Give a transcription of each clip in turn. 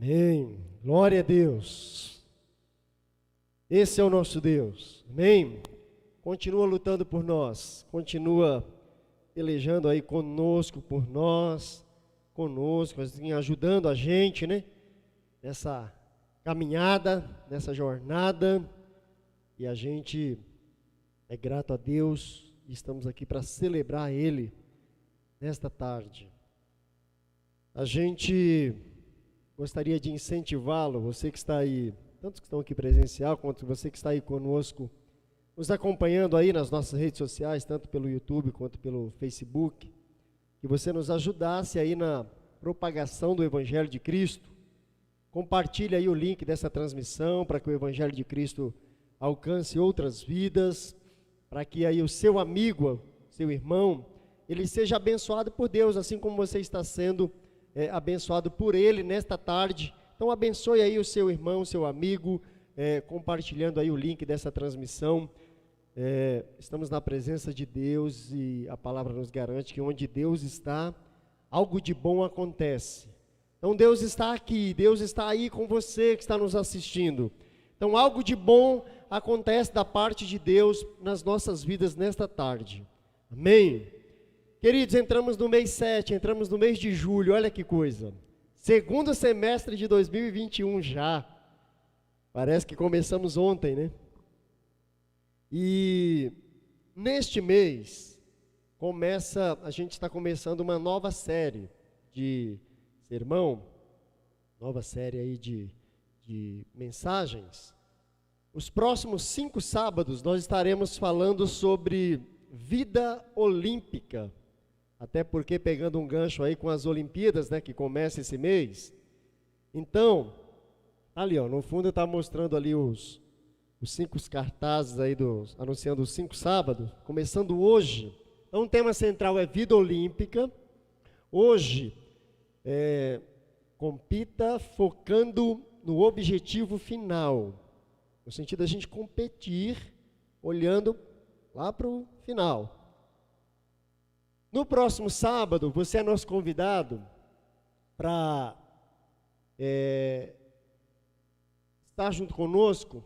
Amém. Glória a Deus. Esse é o nosso Deus. Amém. Continua lutando por nós. Continua pelejando aí conosco, por nós, conosco, assim, ajudando a gente, né? Nessa caminhada, nessa jornada. E a gente é grato a Deus e estamos aqui para celebrar Ele nesta tarde. A gente gostaria de incentivá-lo, você que está aí, tantos que estão aqui presencial, quanto você que está aí conosco, nos acompanhando aí nas nossas redes sociais, tanto pelo YouTube quanto pelo Facebook, que você nos ajudasse aí na propagação do Evangelho de Cristo. Compartilhe aí o link dessa transmissão para que o Evangelho de Cristo alcance outras vidas, para que aí o seu amigo, seu irmão, ele seja abençoado por Deus, assim como você está sendo abençoado por Ele nesta tarde. Então abençoe aí o seu irmão, seu amigo, compartilhando aí o link dessa transmissão. Estamos na presença de Deus e a palavra nos garante que onde Deus está, algo de bom acontece. Então Deus está aqui, Deus está aí com você que está nos assistindo. Então algo de bom acontece da parte de Deus nas nossas vidas nesta tarde. Amém? Queridos, entramos no mês 7, entramos no mês de julho, olha que coisa. Segundo semestre de 2021 já. Parece que começamos ontem, né? E neste mês, a gente está começando uma nova série de sermão, nova série aí de mensagens. Os próximos 5 sábados nós estaremos falando sobre vida olímpica. Até porque pegando um gancho aí com as Olimpíadas, né, que começa esse mês. Então, ali ó, no fundo está mostrando ali os 5 cartazes aí, anunciando os 5 sábados, começando hoje. Então o tema central é vida olímpica. Hoje, compita focando no objetivo final. No sentido da gente competir, olhando lá para o final. No próximo sábado, você é nosso convidado para estar junto conosco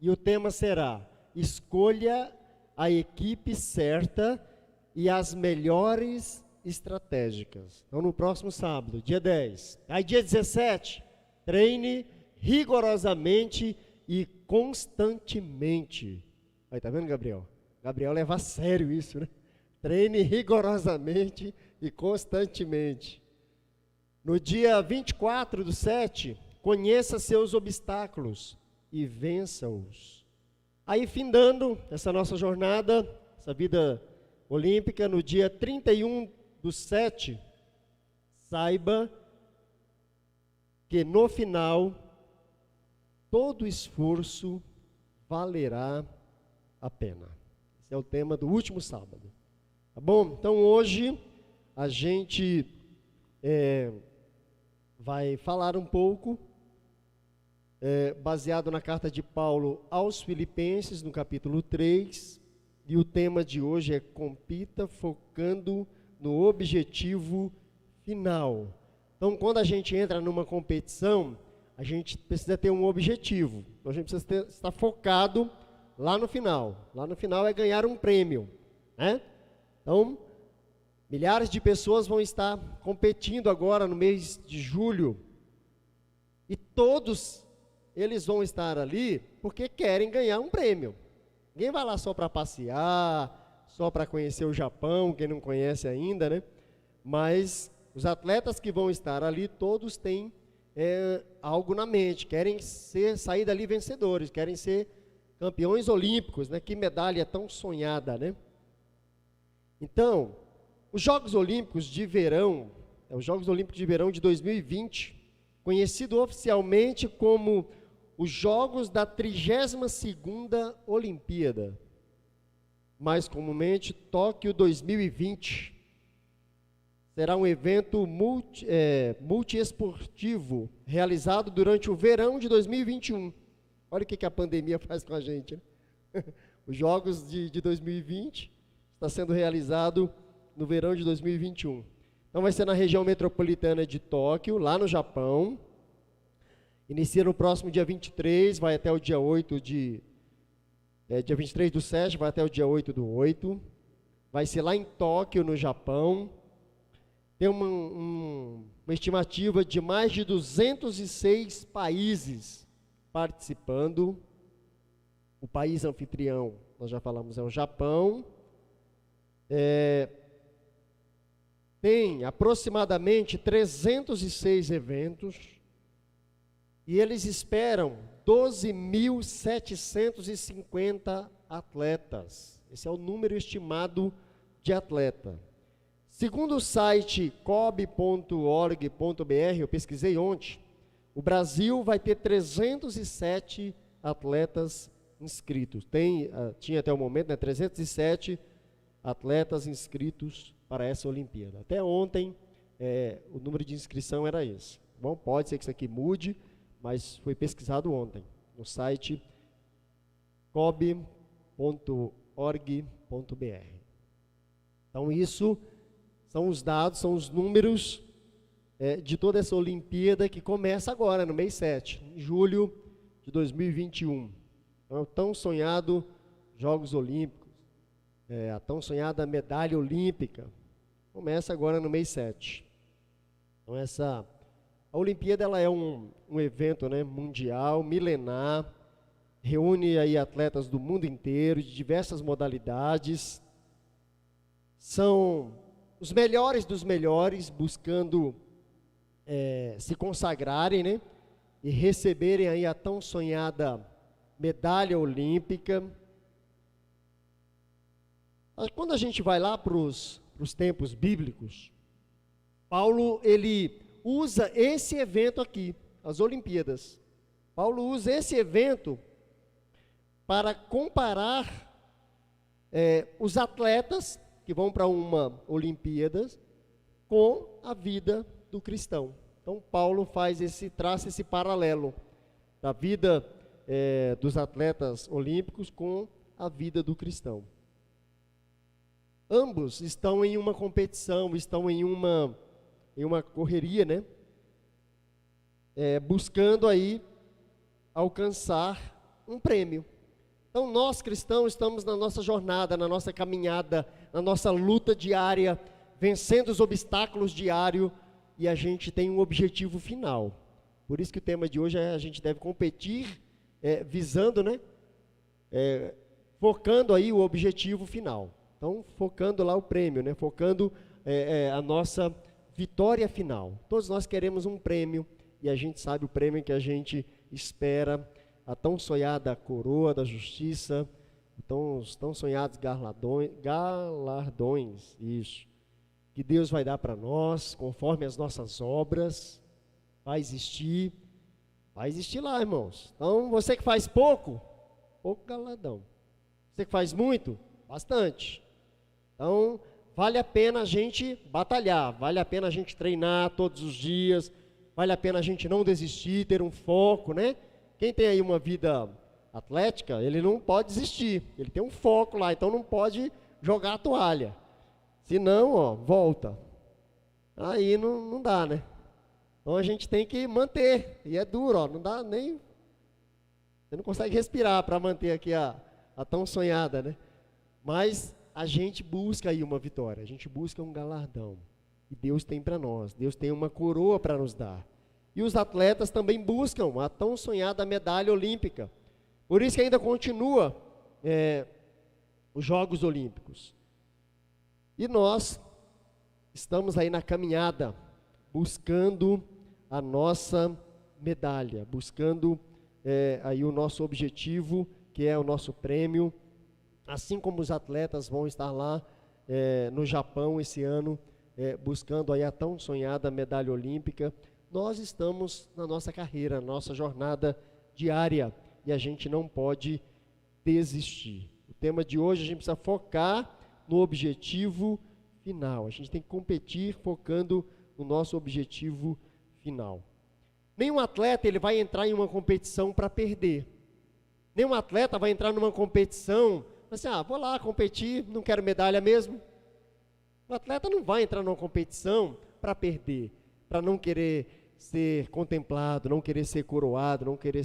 e o tema será: escolha a equipe certa e as melhores estratégicas. Então, no próximo sábado, dia 10. Aí, dia 17, treine rigorosamente e constantemente. Aí, tá vendo, Gabriel? Gabriel leva a sério isso, né? Treine rigorosamente e constantemente. No dia 24/7, conheça seus obstáculos e vença-os. Aí, findando essa nossa jornada, essa vida olímpica, no dia 31/7, saiba que no final, todo esforço valerá a pena. Esse é o tema do último sábado. Tá bom? Então hoje a gente vai falar um pouco, baseado na carta de Paulo aos Filipenses, no capítulo 3, e o tema de hoje é compita focando no objetivo final. Então quando a gente entra numa competição, a gente precisa ter um objetivo, então a gente precisa estar focado lá no final. Lá no final é ganhar um prêmio, né? Então, milhares de pessoas vão estar competindo agora no mês de julho. E todos eles vão estar ali porque querem ganhar um prêmio. Ninguém vai lá só para passear, só para conhecer o Japão, quem não conhece ainda, né? Mas os atletas que vão estar ali, todos têm algo na mente, querem sair dali vencedores, querem ser campeões olímpicos, né? Que medalha tão sonhada, né? Então, os Jogos Olímpicos de Verão, os Jogos Olímpicos de Verão de 2020, conhecido oficialmente como os Jogos da 32ª Olimpíada, mais comumente Tóquio 2020, será um evento multiesportivo realizado durante o verão de 2021. Olha o que a pandemia faz com a gente, né? Os Jogos de 2020 está sendo realizado no verão de 2021. Então vai ser na região metropolitana de Tóquio, lá no Japão. Inicia no próximo dia 23, vai até o dia 8 de... dia 23/7, vai até o dia 8/8. Vai ser lá em Tóquio, no Japão. Tem uma estimativa de mais de 206 países participando. O país anfitrião, nós já falamos, é o Japão. Tem aproximadamente 306 eventos. E eles esperam 12.750 atletas. Esse é o número estimado de atleta. Segundo o site cob.org.br, eu pesquisei ontem, o Brasil vai ter 307 atletas inscritos. Tinha até o momento, 307 atletas inscritos para essa Olimpíada. Até ontem, o número de inscrição era esse. Bom, pode ser que isso aqui mude, mas foi pesquisado ontem, no site cob.org.br. Então, isso são os dados, são os números de toda essa Olimpíada que começa agora, no mês 7, em julho de 2021. Então, é o tão sonhado Jogos Olímpicos, a tão sonhada medalha olímpica, começa agora no mês 7. Então, a Olimpíada ela é um evento, né, mundial, milenar, reúne aí atletas do mundo inteiro, de diversas modalidades. São os melhores dos melhores buscando se consagrarem, né, e receberem aí a tão sonhada medalha olímpica. Quando a gente vai lá para os tempos bíblicos, Paulo ele usa esse evento aqui, as Olimpíadas. Paulo usa esse evento para comparar os atletas que vão para uma Olimpíada com a vida do cristão. Então Paulo traça esse paralelo da vida dos atletas olímpicos com a vida do cristão. Ambos estão em uma competição, estão em uma correria, né? Buscando aí alcançar um prêmio. Então nós cristãos estamos na nossa jornada, na nossa caminhada, na nossa luta diária, vencendo os obstáculos diários, e a gente tem um objetivo final. Por isso que o tema de hoje é a gente deve competir, visando, né? Focando aí o objetivo final. Então, focando lá o prêmio, né? Focando a nossa vitória final. Todos nós queremos um prêmio, e a gente sabe o prêmio que a gente espera, a tão sonhada coroa da justiça, os tão sonhados galardões, isso, que Deus vai dar para nós, conforme as nossas obras. Vai existir lá, irmãos. Então, você que faz pouco galardão. Você que faz muito, bastante. Então, vale a pena a gente batalhar, vale a pena a gente treinar todos os dias, vale a pena a gente não desistir, ter um foco, né? Quem tem aí uma vida atlética, ele não pode desistir, ele tem um foco lá, então não pode jogar a toalha. Senão, volta. Aí não dá, né? Então a gente tem que manter, e é duro, não dá nem... Você não consegue respirar para manter aqui a tão sonhada, né? Mas a gente busca aí uma vitória, a gente busca um galardão. E Deus tem para nós, Deus tem uma coroa para nos dar. E os atletas também buscam a tão sonhada medalha olímpica. Por isso que ainda continua os Jogos Olímpicos. E nós estamos aí na caminhada, buscando a nossa medalha, buscando aí o nosso objetivo, que é o nosso prêmio. Assim como os atletas vão estar lá no Japão esse ano, buscando aí a tão sonhada medalha olímpica, nós estamos na nossa carreira, nossa jornada diária, e a gente não pode desistir. O tema de hoje, a gente precisa focar no objetivo final. A gente tem que competir focando no nosso objetivo final. Nenhum atleta ele vai entrar em uma competição para perder. Nenhum atleta vai entrar numa competição assim, vou lá competir, não quero medalha mesmo. O atleta não vai entrar numa competição para perder, para não querer ser contemplado, não querer ser coroado, não querer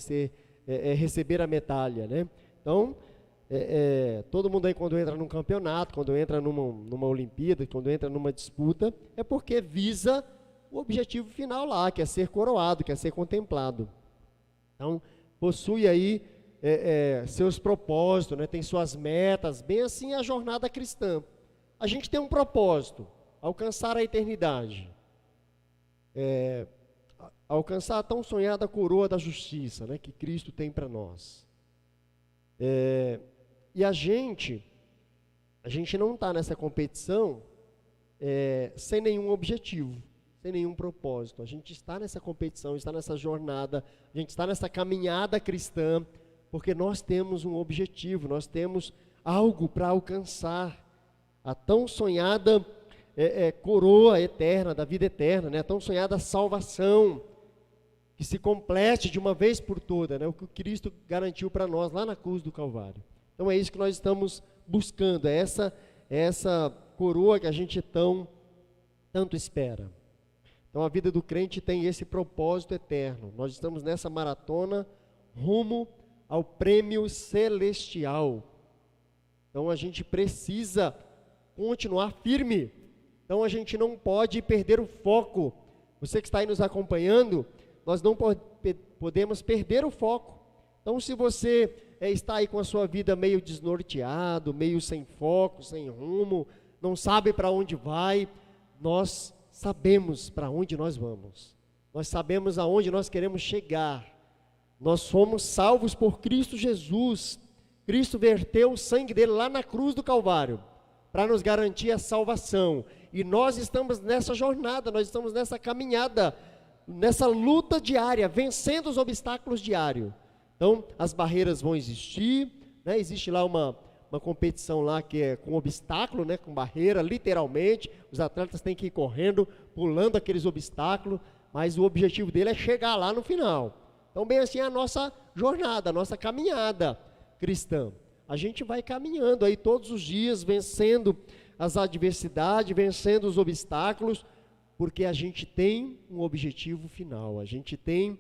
receber a medalha, né? Então, todo mundo aí quando entra num campeonato, quando entra numa Olimpíada, quando entra numa disputa, é porque visa o objetivo final lá, que é ser coroado, que é ser contemplado. Então, possui aí seus propósitos, né? Tem suas metas, bem assim a jornada cristã. A gente tem um propósito, alcançar a eternidade, alcançar a tão sonhada coroa da justiça, né? Que Cristo tem para nós. E a gente não está nessa competição sem nenhum objetivo, sem nenhum propósito. A gente está nessa competição, está nessa jornada, a gente está nessa caminhada cristã, porque nós temos um objetivo, nós temos algo para alcançar, a tão sonhada coroa eterna, da vida eterna, né? A tão sonhada salvação, que se complete de uma vez por todas, né? O que Cristo garantiu para nós lá na cruz do Calvário. Então é isso que nós estamos buscando, é essa coroa que a gente tanto espera. Então a vida do crente tem esse propósito eterno. Nós estamos nessa maratona rumo ao prêmio celestial. Então a gente precisa continuar firme. Então a gente não pode perder o foco. Você que está aí nos acompanhando, nós não podemos perder o foco. Então se você está aí com a sua vida meio desnorteado, meio sem foco, sem rumo, não sabe para onde vai, nós sabemos para onde nós vamos. Nós sabemos aonde nós queremos chegar. Nós somos salvos por Cristo Jesus. Cristo verteu o sangue dele lá na cruz do Calvário para nos garantir a salvação. E nós estamos nessa jornada, nós estamos nessa caminhada, nessa luta diária, vencendo os obstáculos diários. Então, as barreiras vão existir, né? Existe lá uma competição lá que é com obstáculo, né? Com barreira, literalmente. Os atletas têm que ir correndo, pulando aqueles obstáculos, mas o objetivo dele é chegar lá no final. Então, bem assim, é a nossa jornada, a nossa caminhada cristã. A gente vai caminhando aí todos os dias, vencendo as adversidades, vencendo os obstáculos, porque a gente tem um objetivo final, a gente tem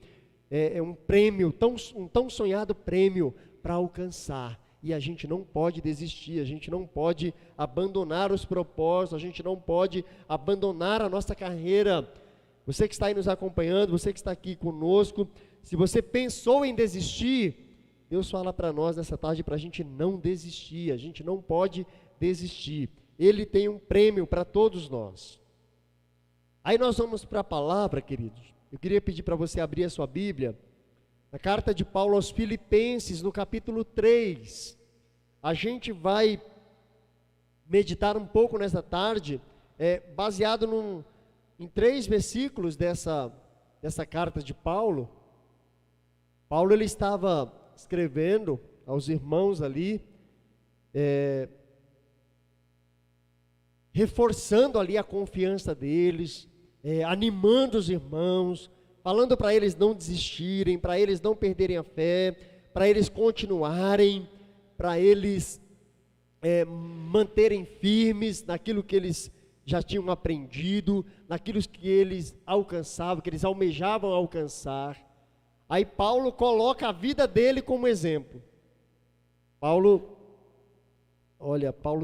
um prêmio, um tão sonhado prêmio para alcançar, e a gente não pode desistir, a gente não pode abandonar os propósitos, a gente não pode abandonar a nossa carreira. Você que está aí nos acompanhando, você que está aqui conosco, se você pensou em desistir, Deus fala para nós nessa tarde para a gente não desistir, a gente não pode desistir. Ele tem um prêmio para todos nós. Aí nós vamos para a palavra, queridos. Eu queria pedir para você abrir a sua Bíblia, na carta de Paulo aos Filipenses, no capítulo 3. A gente vai meditar um pouco nessa tarde, baseado em 3 versículos dessa carta de Paulo. Paulo ele estava escrevendo aos irmãos ali, reforçando ali a confiança deles, animando os irmãos, falando para eles não desistirem, para eles não perderem a fé, para eles continuarem, para eles manterem firmes naquilo que eles já tinham aprendido, naquilo que eles alcançavam, que eles almejavam alcançar. Aí Paulo coloca a vida dele como exemplo. Paulo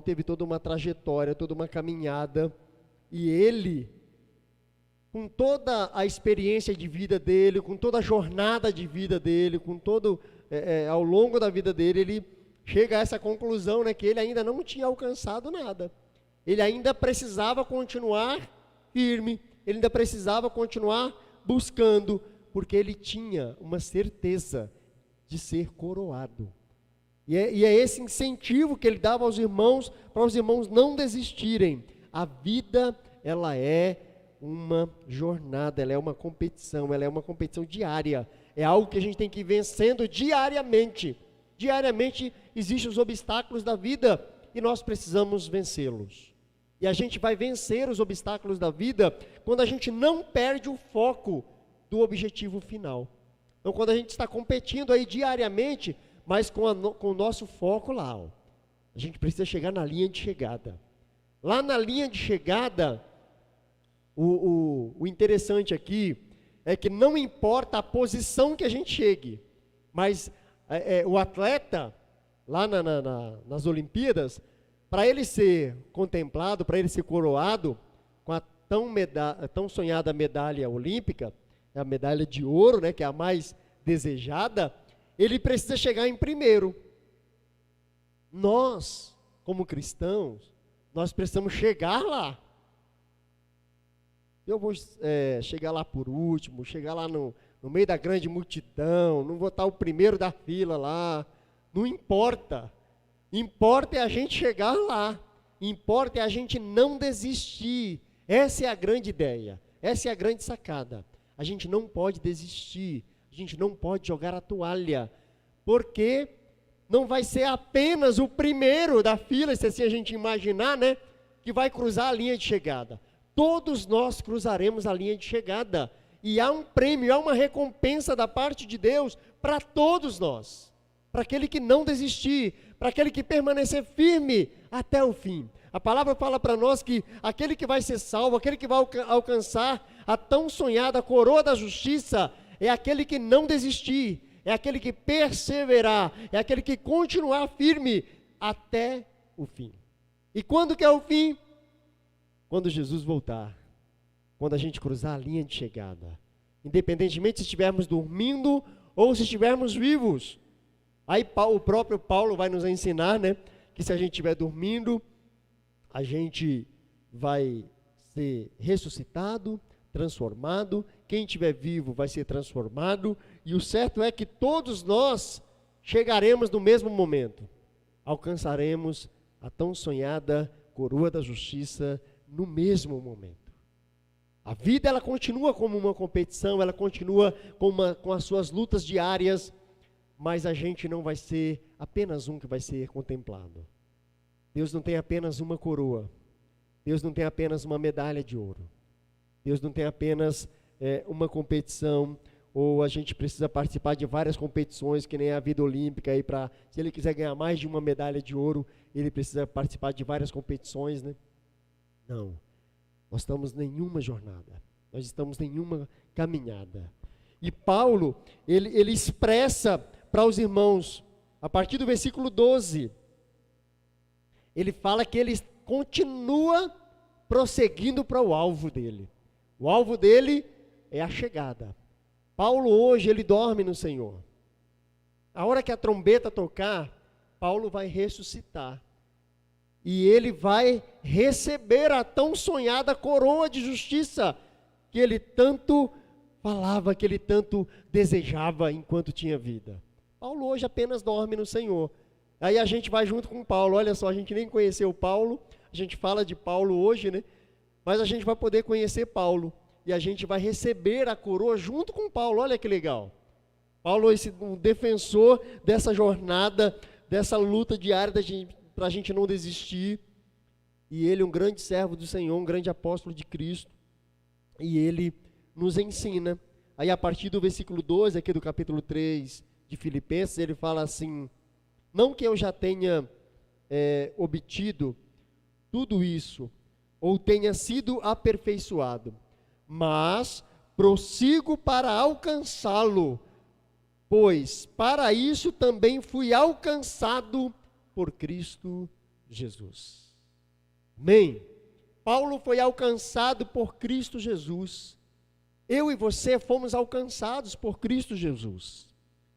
teve toda uma trajetória, toda uma caminhada, e ele, com toda a experiência de vida dele, com toda a jornada de vida dele, com todo, ao longo da vida dele, ele chega a essa conclusão, né, que ele ainda não tinha alcançado nada. Ele ainda precisava continuar firme, ele ainda precisava continuar buscando, porque ele tinha uma certeza de ser coroado. E é esse incentivo que ele dava aos irmãos, para os irmãos não desistirem. A vida, ela é uma jornada, ela é uma competição diária. É algo que a gente tem que ir vencendo diariamente. Diariamente existem os obstáculos da vida e nós precisamos vencê-los. E a gente vai vencer os obstáculos da vida quando a gente não perde o foco do objetivo final. Então, quando a gente está competindo aí diariamente, mas com o nosso foco lá, a gente precisa chegar na linha de chegada. Lá na linha de chegada, o interessante aqui é que não importa a posição que a gente chegue, mas o atleta, lá nas Olimpíadas, para ele ser contemplado, para ele ser coroado com a tão sonhada medalha olímpica, a medalha de ouro, né, que é a mais desejada, ele precisa chegar em primeiro. Nós, como cristãos, nós precisamos chegar lá. Eu vou chegar lá por último, chegar lá no meio da grande multidão, não vou estar o primeiro da fila lá, não importa. Importa é a gente chegar lá, importa é a gente não desistir. Essa é a grande ideia, essa é a grande sacada. A gente não pode desistir, a gente não pode jogar a toalha, porque não vai ser apenas o primeiro da fila, se assim a gente imaginar, né, que vai cruzar a linha de chegada. Todos nós cruzaremos a linha de chegada, e há um prêmio, há uma recompensa da parte de Deus para todos nós, para aquele que não desistir, para aquele que permanecer firme até o fim. A palavra fala para nós que aquele que vai ser salvo, aquele que vai alcançar a tão sonhada coroa da justiça, é aquele que não desistir, é aquele que perseverar, é aquele que continuar firme até o fim. E quando que é o fim? Quando Jesus voltar, quando a gente cruzar a linha de chegada, independentemente se estivermos dormindo ou se estivermos vivos. Aí o próprio Paulo vai nos ensinar, né, que se a gente estiver dormindo, a gente vai ser ressuscitado, transformado, quem estiver vivo vai ser transformado, e o certo é que todos nós chegaremos no mesmo momento, alcançaremos a tão sonhada coroa da justiça no mesmo momento. A vida, ela continua como uma competição, ela continua com as suas lutas diárias, mas a gente não vai ser apenas um que vai ser contemplado. Deus não tem apenas uma coroa, Deus não tem apenas uma medalha de ouro, Deus não tem apenas uma competição, ou a gente precisa participar de várias competições, que nem a vida olímpica, se ele quiser ganhar mais de uma medalha de ouro, ele precisa participar de várias competições, né? Não, nós estamos em nenhuma jornada, nós estamos em uma caminhada. E Paulo, ele expressa para os irmãos, a partir do versículo 12, ele fala que ele continua prosseguindo para o alvo dele. O alvo dele é a chegada. Paulo hoje, ele dorme no Senhor. A hora que a trombeta tocar, Paulo vai ressuscitar. E ele vai receber a tão sonhada coroa de justiça que ele tanto falava, que ele tanto desejava enquanto tinha vida. Paulo hoje apenas dorme no Senhor. Aí a gente vai junto com Paulo. Olha só, a gente nem conheceu Paulo, a gente fala de Paulo hoje, né? Mas a gente vai poder conhecer Paulo, e a gente vai receber a coroa junto com Paulo. Olha que legal. Paulo é um defensor dessa jornada, dessa luta diária para a gente não desistir. E ele é um grande servo do Senhor, um grande apóstolo de Cristo. E ele nos ensina. Aí a partir do versículo 12, aqui do capítulo 3 de Filipenses, ele fala assim: não que eu já tenha obtido tudo isso, ou tenha sido aperfeiçoado, mas prossigo para alcançá-lo, pois para isso também fui alcançado por Cristo Jesus. Amém? Paulo foi alcançado por Cristo Jesus. Eu e você fomos alcançados por Cristo Jesus.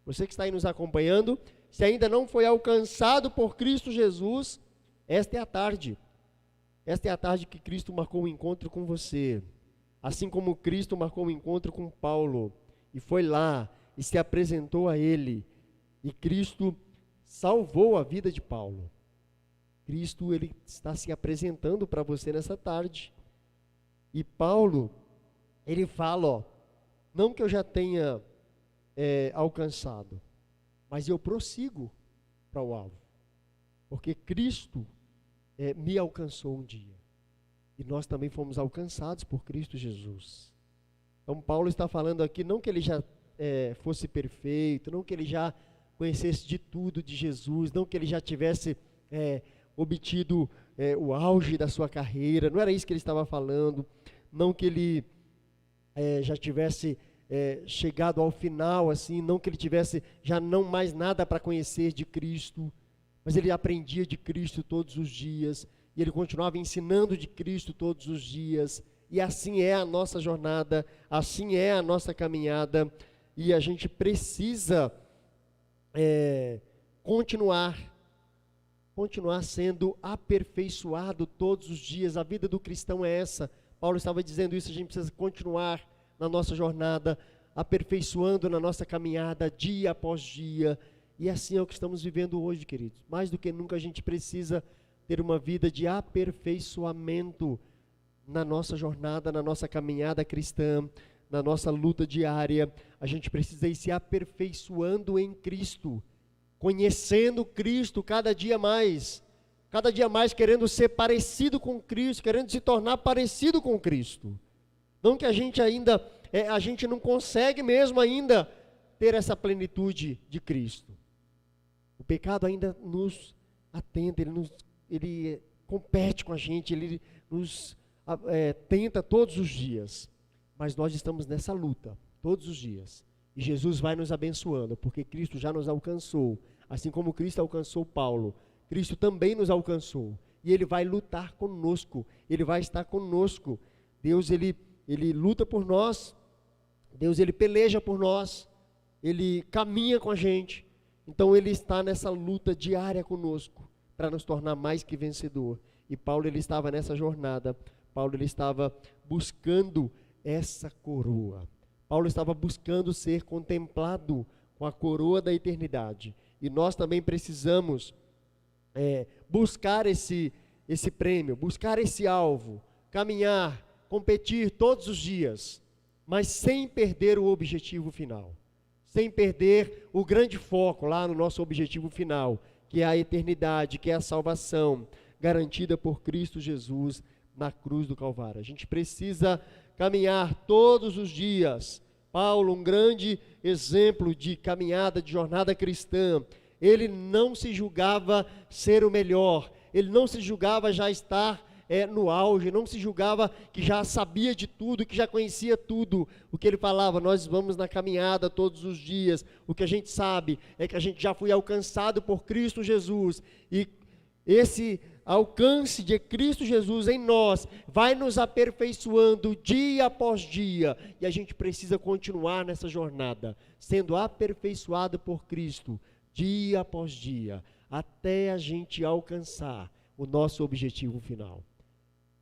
Você que está aí nos acompanhando, se ainda não foi alcançado por Cristo Jesus, esta é a tarde. Esta é a tarde que Cristo marcou um encontro com você. Assim como Cristo marcou um encontro com Paulo, e foi lá, e se apresentou a ele, e Cristo salvou a vida de Paulo. Cristo, ele está se apresentando para você nessa tarde. E Paulo, ele fala, ó, não que eu já tenha alcançado, mas eu prossigo para o alvo, porque Cristo me alcançou um dia, e nós também fomos alcançados por Cristo Jesus. Então Paulo está falando aqui, não que ele já fosse perfeito, não que ele já conhecesse de tudo de Jesus, não que ele já tivesse obtido o auge da sua carreira, não era isso que ele estava falando, não que ele já tivesse chegado ao final, assim, não que ele tivesse já não mais nada para conhecer de Cristo, mas ele aprendia de Cristo todos os dias, e ele continuava ensinando de Cristo todos os dias, e assim é a nossa jornada, assim é a nossa caminhada, e a gente precisa continuar sendo aperfeiçoado todos os dias. A vida do cristão é essa. Paulo estava dizendo isso, a gente precisa continuar na nossa jornada, aperfeiçoando na nossa caminhada, dia após dia, e assim é o que estamos vivendo hoje, queridos. Mais do que nunca a gente precisa ter uma vida de aperfeiçoamento na nossa jornada, na nossa caminhada cristã, na nossa luta diária. A gente precisa ir se aperfeiçoando em Cristo, conhecendo Cristo cada dia mais querendo ser parecido com Cristo, querendo se tornar parecido com Cristo. Não que a gente ainda, a gente não consegue mesmo ainda ter essa plenitude de Cristo. O pecado ainda nos atenta, ele compete com a gente, ele nos tenta todos os dias. Mas nós estamos nessa luta, todos os dias. E Jesus vai nos abençoando, porque Cristo já nos alcançou. Assim como Cristo alcançou Paulo, Cristo também nos alcançou. E Ele vai lutar conosco, Ele vai estar conosco. Deus, Ele luta por nós, Deus, Ele peleja por nós, Ele caminha com a gente. Então Ele está nessa luta diária conosco, para nos tornar mais que vencedor. E Paulo, ele estava nessa jornada, Paulo, ele estava buscando essa coroa. Paulo estava buscando ser contemplado com a coroa da eternidade. E nós também precisamos buscar esse prêmio, buscar esse alvo, caminhar, competir todos os dias, mas sem perder o objetivo final, sem perder o grande foco lá no nosso objetivo final, que é a eternidade, que é a salvação, garantida por Cristo Jesus na cruz do Calvário. A gente precisa caminhar todos os dias. Paulo, um grande exemplo de caminhada, de jornada cristã, ele não se julgava ser o melhor, ele não se julgava já estar no auge, não se julgava que já sabia de tudo, que já conhecia tudo. O que ele falava, nós vamos na caminhada todos os dias, o que a gente sabe é que a gente já foi alcançado por Cristo Jesus, e esse alcance de Cristo Jesus em nós vai nos aperfeiçoando dia após dia, e a gente precisa continuar nessa jornada, sendo aperfeiçoado por Cristo, dia após dia, até a gente alcançar o nosso objetivo final.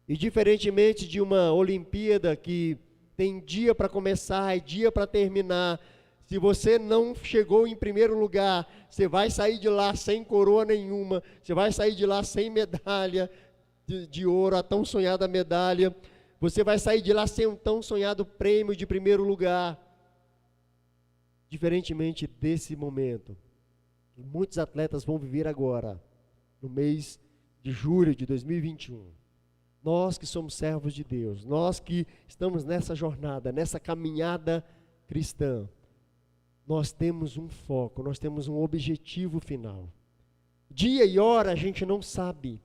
E diferentemente de uma Olimpíada que tem dia para começar e dia para terminar, se você não chegou em primeiro lugar, você vai sair de lá sem coroa nenhuma, você vai sair de lá sem medalha de ouro, a tão sonhada medalha, você vai sair de lá sem um tão sonhado prêmio de primeiro lugar. Diferentemente desse momento, que muitos atletas vão viver agora, no mês de julho de 2021. Nós que somos servos de Deus, nós que estamos nessa jornada, nessa caminhada cristã, nós temos um foco, nós temos um objetivo final. Dia e hora a gente não sabe,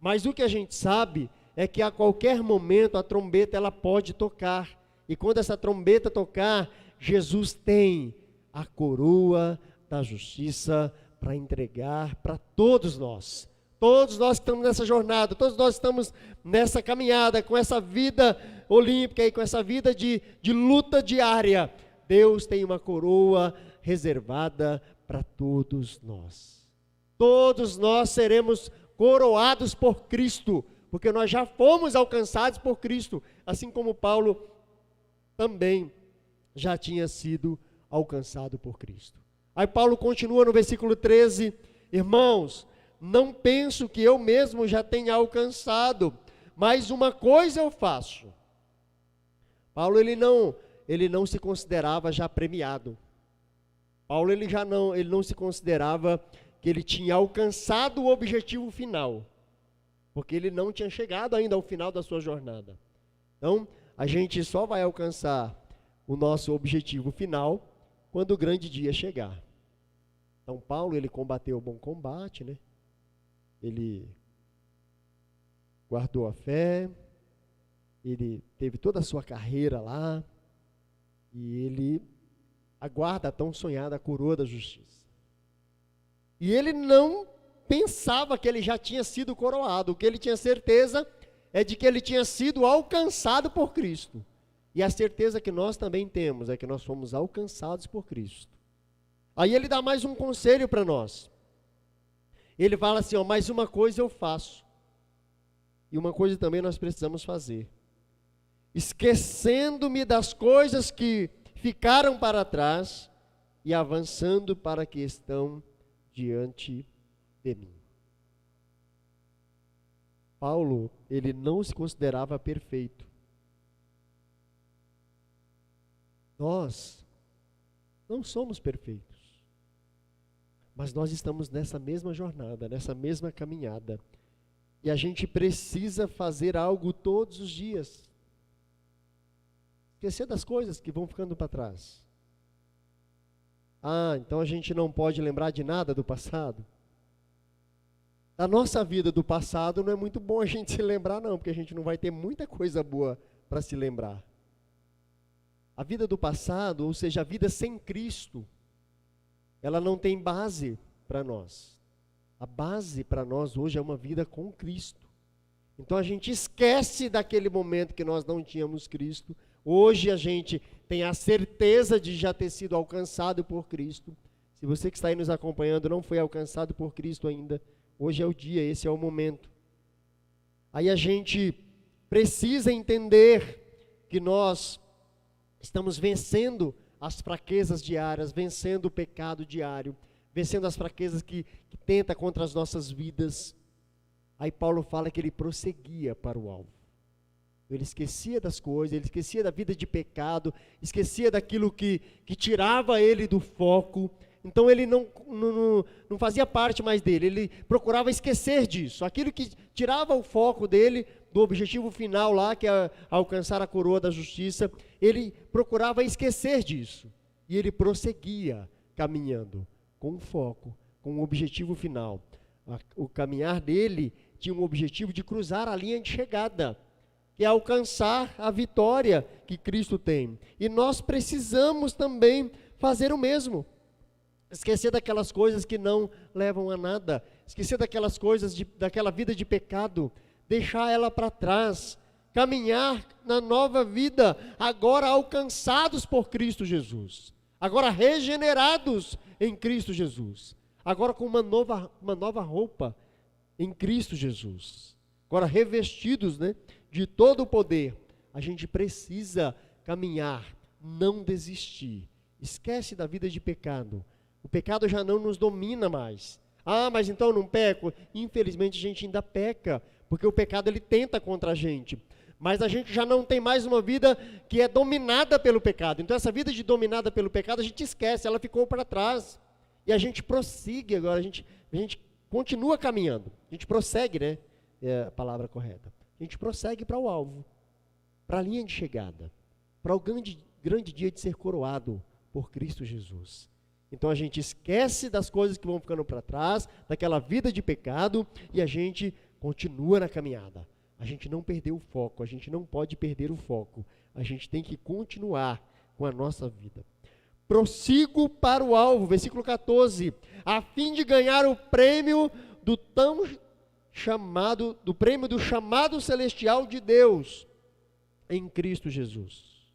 mas o que a gente sabe é que a qualquer momento a trombeta ela pode tocar, e quando essa trombeta tocar, Jesus tem a coroa da justiça para entregar para todos nós. Todos nós que estamos nessa jornada, todos nós estamos nessa caminhada, com essa vida olímpica e com essa vida de luta diária. Deus tem uma coroa reservada para todos nós. Todos nós seremos coroados por Cristo, porque nós já fomos alcançados por Cristo, assim como Paulo também já tinha sido alcançado por Cristo. Aí Paulo continua no versículo 13, irmãos, não penso que eu mesmo já tenha alcançado, mas uma coisa eu faço. Paulo ele não se considerava já premiado. Paulo ele não se considerava que ele tinha alcançado o objetivo final, porque ele não tinha chegado ainda ao final da sua jornada. Então, a gente só vai alcançar o nosso objetivo final quando o grande dia chegar. Então, Paulo, ele combateu o bom combate, né? Ele guardou a fé, ele teve toda a sua carreira lá, E ele aguarda a tão sonhada coroa da justiça. E ele não pensava que ele já tinha sido coroado. O que ele tinha certeza é de que ele tinha sido alcançado por Cristo. E a certeza que nós também temos é que nós fomos alcançados por Cristo. Aí ele dá mais um conselho para nós. Ele fala assim, ó, mais uma coisa eu faço. E uma coisa também nós precisamos fazer. Esquecendo-me das coisas que ficaram para trás e avançando para que estão diante de mim. Paulo, ele não se considerava perfeito. Nós não somos perfeitos, mas nós estamos nessa mesma jornada, nessa mesma caminhada, e a gente precisa fazer algo todos os dias. Esquecer das coisas que vão ficando para trás. Ah, então a gente não pode lembrar de nada do passado? Da nossa vida do passado não é muito bom a gente se lembrar não, porque a gente não vai ter muita coisa boa para se lembrar. A vida do passado, ou seja, a vida sem Cristo, ela não tem base para nós. A base para nós hoje é uma vida com Cristo. Então a gente esquece daquele momento que nós não tínhamos Cristo. Hoje a gente tem a certeza de já ter sido alcançado por Cristo. Se você que está aí nos acompanhando não foi alcançado por Cristo ainda, hoje é o dia, esse é o momento. Aí a gente precisa entender que nós estamos vencendo as fraquezas diárias, vencendo o pecado diário, vencendo as fraquezas que tenta contra as nossas vidas. Aí Paulo fala que ele prosseguia para o alvo. Ele esquecia das coisas, ele esquecia da vida de pecado, esquecia daquilo que tirava ele do foco. Então ele não fazia parte mais dele, ele procurava esquecer disso. Aquilo que tirava o foco dele do objetivo final lá, que é alcançar a coroa da justiça, ele procurava esquecer disso. E ele prosseguia caminhando com foco, com o objetivo final. O caminhar dele tinha um objetivo de cruzar a linha de chegada, que é alcançar a vitória que Cristo tem. E nós precisamos também fazer o mesmo. Esquecer daquelas coisas que não levam a nada. Esquecer daquelas coisas, daquela vida de pecado. Deixar ela para trás. Caminhar na nova vida, agora alcançados por Cristo Jesus. Agora regenerados em Cristo Jesus. Agora com uma nova roupa em Cristo Jesus. Agora revestidos, de todo o poder. A gente precisa caminhar, não desistir. Esquece da vida de pecado. O pecado já não nos domina mais. Ah, mas então eu não peco? Infelizmente a gente ainda peca, porque o pecado ele tenta contra a gente. Mas a gente já não tem mais uma vida que é dominada pelo pecado. Então essa vida de dominada pelo pecado a gente esquece, ela ficou para trás. E a gente prossegue agora, a gente continua caminhando. A gente prossegue, é a palavra correta. A gente prossegue para o alvo, para a linha de chegada, para o grande dia de ser coroado por Cristo Jesus. Então a gente esquece das coisas que vão ficando para trás, daquela vida de pecado, e a gente continua na caminhada. A gente não perdeu o foco, a gente não pode perder o foco. A gente tem que continuar com a nossa vida. Prossigo para o alvo, versículo 14, a fim de ganhar o prêmio do prêmio do chamado celestial de Deus em Cristo Jesus.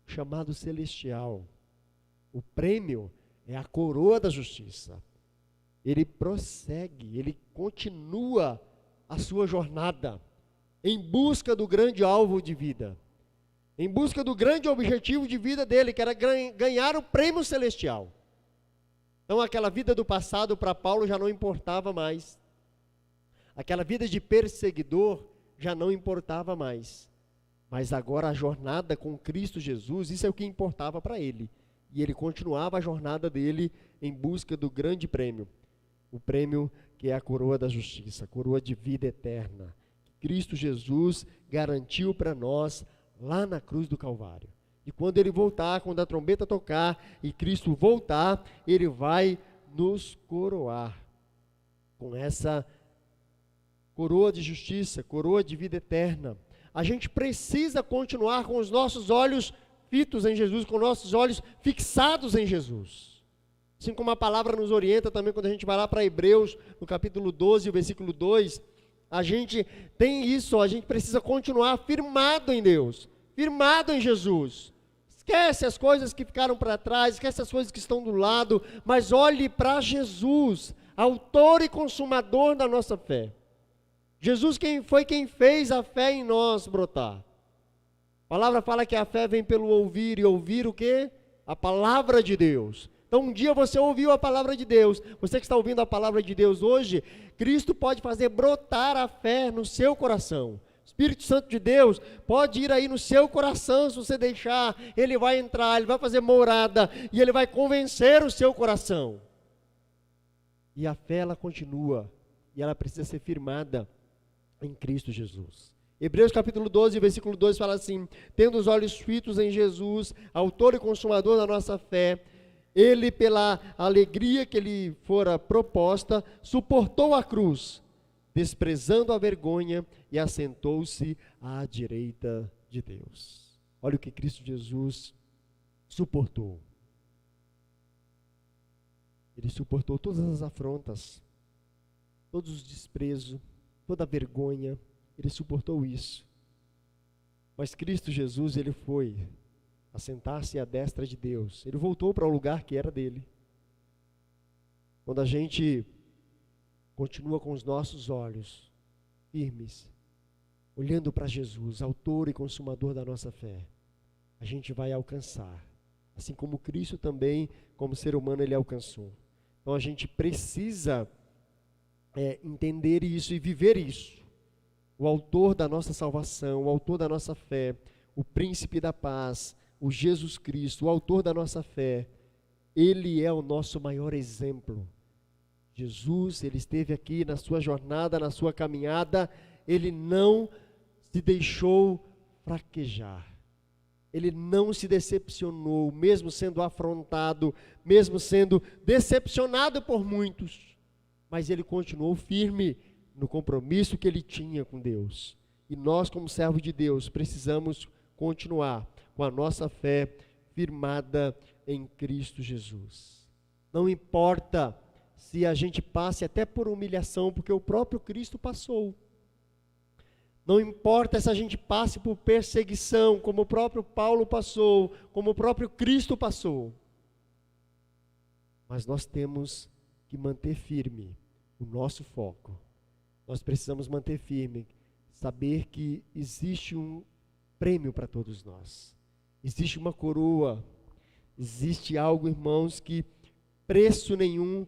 Chamado celestial. O prêmio é a coroa da justiça. Ele prossegue, ele continua a sua jornada em busca do grande alvo de vida, em busca do grande objetivo de vida dele, que era ganhar o prêmio celestial. Então aquela vida do passado para Paulo já não importava mais. Aquela vida de perseguidor já não importava mais. Mas agora a jornada com Cristo Jesus, isso é o que importava para ele. E ele continuava a jornada dele em busca do grande prêmio. O prêmio que é a coroa da justiça, a coroa de vida eterna. Que Cristo Jesus garantiu para nós lá na cruz do Calvário. E quando ele voltar, quando a trombeta tocar e Cristo voltar, ele vai nos coroar com essa coroa de justiça, coroa de vida eterna. A gente precisa continuar com os nossos olhos fitos em Jesus, com nossos olhos fixados em Jesus. Assim como a palavra nos orienta também quando a gente vai lá para Hebreus, no capítulo 12, o versículo 2, a gente tem isso, a gente precisa continuar firmado em Deus, firmado em Jesus. Esquece as coisas que ficaram para trás, esquece as coisas que estão do lado, mas olhe para Jesus, autor e consumador da nossa fé. Jesus foi quem fez a fé em nós brotar. A palavra fala que a fé vem pelo ouvir, e ouvir o quê? A palavra de Deus. Então um dia você ouviu a palavra de Deus, você que está ouvindo a palavra de Deus hoje, Cristo pode fazer brotar a fé no seu coração. Espírito Santo de Deus pode ir aí no seu coração, se você deixar, Ele vai entrar, Ele vai fazer morada, e Ele vai convencer o seu coração. E a fé ela continua, e ela precisa ser firmada em Cristo Jesus. Hebreus capítulo 12, versículo 2 fala assim: tendo os olhos fitos em Jesus, autor e consumador da nossa fé, Ele, pela alegria que lhe fora proposta, suportou a cruz, desprezando a vergonha, e assentou-se à direita de Deus. Olha o que Cristo Jesus suportou. Ele suportou todas as afrontas, todos os desprezos, toda a vergonha. Ele suportou isso. Mas Cristo Jesus, Ele foi assentar-se à destra de Deus. Ele voltou para o lugar que era dele. Quando a gente continua com os nossos olhos firmes, olhando para Jesus, autor e consumador da nossa fé, a gente vai alcançar. Assim como Cristo também, como ser humano, Ele alcançou. Então a gente precisa entender isso e viver isso. O autor da nossa salvação, o autor da nossa fé, o príncipe da paz, o Jesus Cristo, o autor da nossa fé, Ele é o nosso maior exemplo. Jesus, Ele esteve aqui na sua jornada, na sua caminhada, Ele não se deixou fraquejar. Ele não se decepcionou, mesmo sendo afrontado, mesmo sendo decepcionado por muitos, mas Ele continuou firme no compromisso que Ele tinha com Deus. E nós, como servos de Deus, precisamos continuar com a nossa fé firmada em Cristo Jesus. Não importa se a gente passe até por humilhação, porque o próprio Cristo passou. Não importa se a gente passe por perseguição, como o próprio Paulo passou, como o próprio Cristo passou. Mas nós temos que manter firme o nosso foco. Nós precisamos manter firme, saber que existe um prêmio para todos nós. Existe uma coroa, existe algo, irmãos, que preço nenhum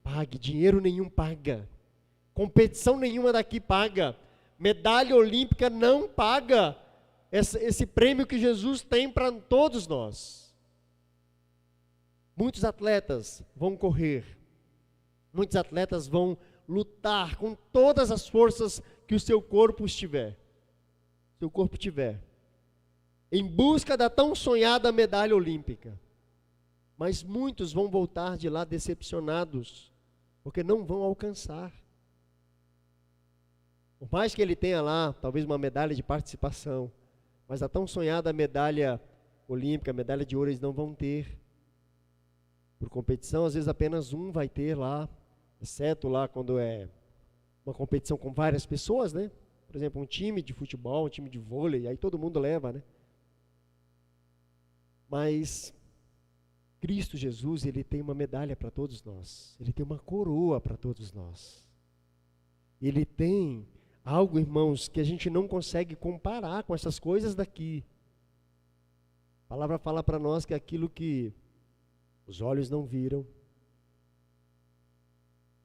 pague, dinheiro nenhum paga, competição nenhuma daqui paga, medalha olímpica não paga esse prêmio que Jesus tem para todos nós. Muitos atletas vão correr, muitos atletas vão lutar com todas as forças que o seu corpo tiver, em busca da tão sonhada medalha olímpica. Mas muitos vão voltar de lá decepcionados, porque não vão alcançar. Por mais que ele tenha lá, talvez uma medalha de participação, mas a tão sonhada medalha olímpica, medalha de ouro, eles não vão ter. Por competição, às vezes apenas um vai ter lá, exceto lá quando é uma competição com várias pessoas, né? Por exemplo, um time de futebol, um time de vôlei, aí todo mundo leva, né? Mas Cristo Jesus, Ele tem uma medalha para todos nós. Ele tem uma coroa para todos nós. Ele tem algo, irmãos, que a gente não consegue comparar com essas coisas daqui. A palavra fala para nós que aquilo que os olhos não viram,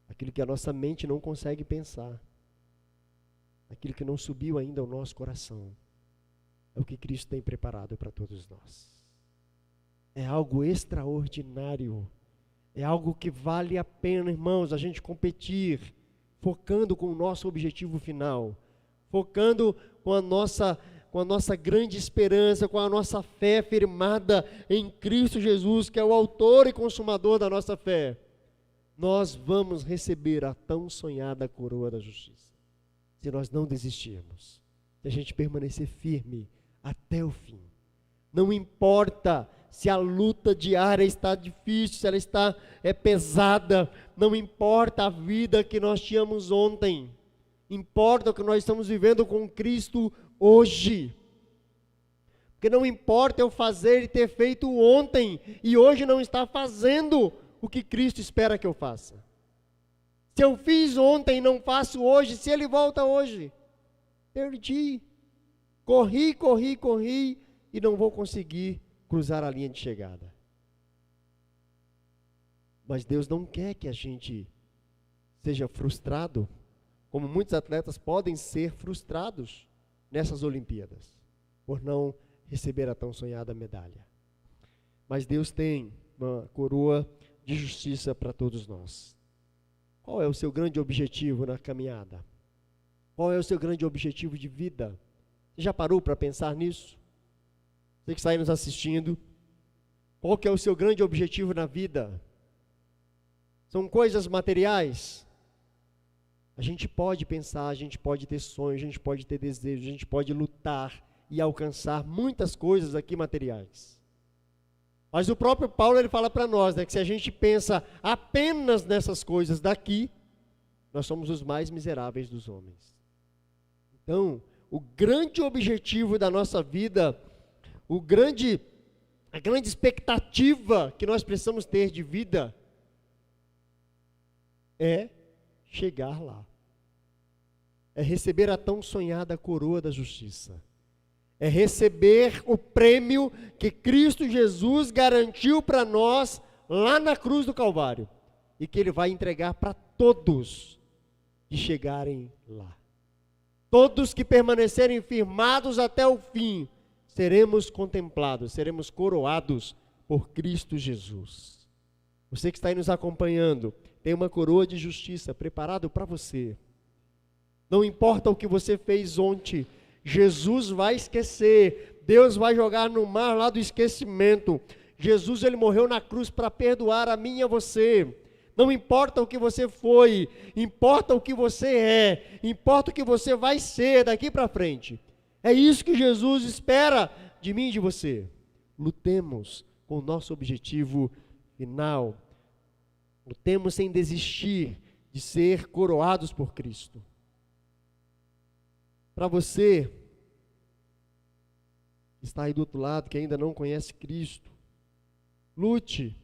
aquilo que a nossa mente não consegue pensar, aquilo que não subiu ainda ao nosso coração, é o que Cristo tem preparado para todos nós. É algo extraordinário, é algo que vale a pena, irmãos, a gente competir, focando com o nosso objetivo final, focando com a nossa grande esperança, com a nossa fé firmada em Cristo Jesus, que é o autor e consumador da nossa fé. Nós vamos receber a tão sonhada coroa da justiça, se nós não desistirmos, se a gente permanecer firme até o fim. Não importa se a luta diária está difícil, se ela está pesada, não importa a vida que nós tínhamos ontem, importa o que nós estamos vivendo com Cristo hoje. Porque não importa eu fazer e ter feito ontem, e hoje não estar fazendo o que Cristo espera que eu faça. Se eu fiz ontem e não faço hoje, se Ele volta hoje, perdi. Corri e não vou conseguir cruzar a linha de chegada. Mas Deus não quer que a gente seja frustrado, como muitos atletas podem ser frustrados nessas Olimpíadas, por não receber a tão sonhada medalha. Mas Deus tem uma coroa de justiça para todos nós. Qual é o seu grande objetivo na caminhada? Qual é o seu grande objetivo de vida? Você já parou para pensar nisso? Você que está aí nos assistindo, qual que é o seu grande objetivo na vida? São coisas materiais? A gente pode pensar, a gente pode ter sonhos, a gente pode ter desejos, a gente pode lutar e alcançar muitas coisas aqui materiais. Mas o próprio Paulo, ele fala para nós, que se a gente pensa apenas nessas coisas daqui, nós somos os mais miseráveis dos homens. Então, o grande objetivo da nossa vida, a grande expectativa que nós precisamos ter de vida é chegar lá. É receber a tão sonhada coroa da justiça. É receber o prêmio que Cristo Jesus garantiu para nós lá na cruz do Calvário. E que Ele vai entregar para todos que chegarem lá. Todos que permanecerem firmados até o fim, seremos contemplados, seremos coroados por Cristo Jesus. Você que está aí nos acompanhando, tem uma coroa de justiça preparada para você. Não importa o que você fez ontem, Jesus vai esquecer, Deus vai jogar no mar lá do esquecimento. Jesus, Ele morreu na cruz para perdoar a mim e a você. Não importa o que você foi, importa o que você é, importa o que você vai ser daqui para frente. É isso que Jesus espera de mim e de você. Lutemos com o nosso objetivo final. Lutemos sem desistir de ser coroados por Cristo. Para você que está aí do outro lado, que ainda não conhece Cristo, lute.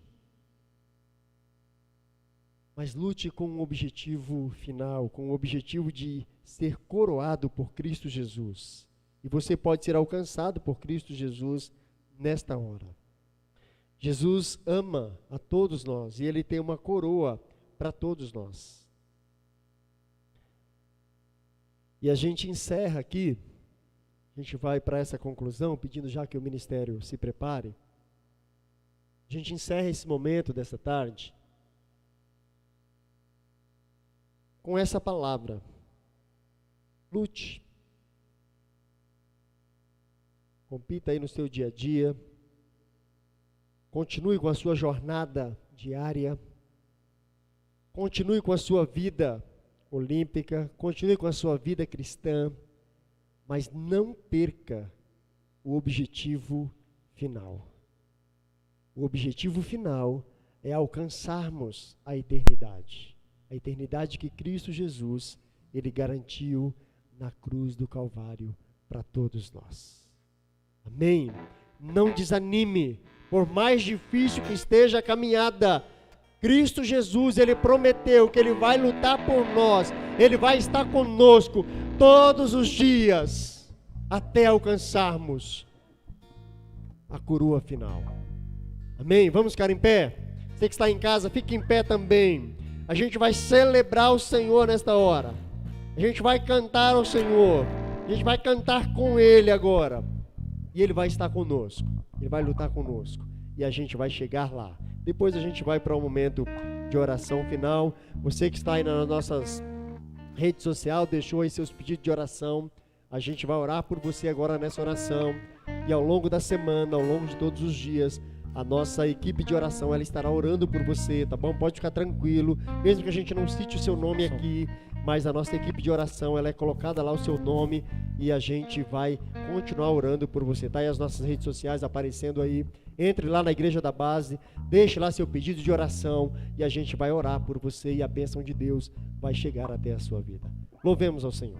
Mas lute com um objetivo final, com o objetivo de ser coroado por Cristo Jesus. E você pode ser alcançado por Cristo Jesus nesta hora. Jesus ama a todos nós e Ele tem uma coroa para todos nós. E a gente encerra aqui, a gente vai para essa conclusão, pedindo já que o ministério se prepare. A gente encerra esse momento dessa tarde com essa palavra: lute. Compita aí no seu dia a dia. Continue com a sua jornada diária. Continue com a sua vida olímpica. Continue com a sua vida cristã. Mas não perca o objetivo final. O objetivo final é alcançarmos a eternidade. A eternidade que Cristo Jesus, Ele garantiu na cruz do Calvário para todos nós. Amém? Não desanime, por mais difícil que esteja a caminhada, Cristo Jesus, Ele prometeu que Ele vai lutar por nós, Ele vai estar conosco todos os dias, até alcançarmos a coroa final. Amém? Vamos ficar em pé? Você que está em casa, fique em pé também. A gente vai celebrar o Senhor nesta hora. A gente vai cantar ao Senhor. A gente vai cantar com Ele agora. E Ele vai estar conosco. Ele vai lutar conosco. E a gente vai chegar lá. Depois a gente vai para um momento de oração final. Você que está aí nas nossas redes sociais, deixou aí seus pedidos de oração. A gente vai orar por você agora nessa oração. E ao longo da semana, ao longo de todos os dias, a nossa equipe de oração, ela estará orando por você, tá bom? Pode ficar tranquilo, mesmo que a gente não cite o seu nome aqui, mas a nossa equipe de oração, ela é colocada lá o seu nome e a gente vai continuar orando por você. Tá aí as nossas redes sociais aparecendo aí. Entre lá na Igreja da Base, deixe lá seu pedido de oração e a gente vai orar por você e a bênção de Deus vai chegar até a sua vida. Louvemos ao Senhor.